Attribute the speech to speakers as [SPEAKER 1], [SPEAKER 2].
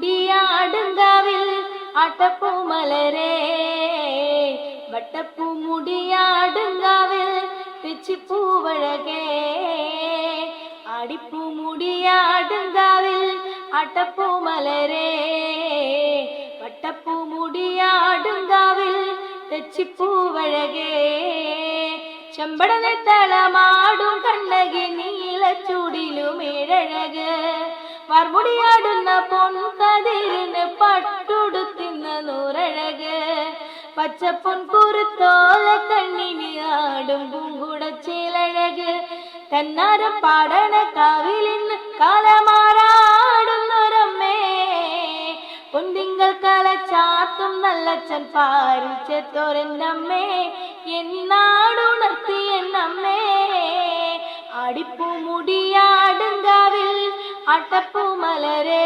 [SPEAKER 1] അടിപ്പൂമുടിയാടുങ്കാവിൽ ആട്ടപ്പൂമലരേ വട്ടപ്പൂമുടിയാടുങ്കാവിൽ തെച്ചിപ്പൂവഴകേ അടിപ്പൂമുടിയാടുങ്കാവിൽ ആട്ടപ്പൂമലരേ വട്ടപ്പൂമുടിയാടുങ്കാവിൽ തെച്ചിപ്പൂവഴകേ ചെമ്പടനെത്തളമാടും കണ്ണകി നീലച്ചൂടിലുമേഴഴക് വാർമുടിയാടുന്ന പൊൻകതിരിന് പട്ടുടുത്തിന്ന നൂറഴക് പച്ചപ്പൊൻ കുരുത്തോല കണ്ണിന് ആടും പൂങ്കുടച്ചേലഴക് തന്നാരം പാടണ കാവിലിന്ന് കാലമാറാടുന്നൊരമ്മേ പൊന്തിങ്കൾ കലച്ചാത്തും നല്ലച്ചൻ പാരിച്ചെത്തോരെന്നമ്മേ എന്നാടുണർത്തി എന്നമ്മേ അടിപ്പൂമുടിയാടുങ്കാവിൽ ആട്ടപ്പൂമലരേ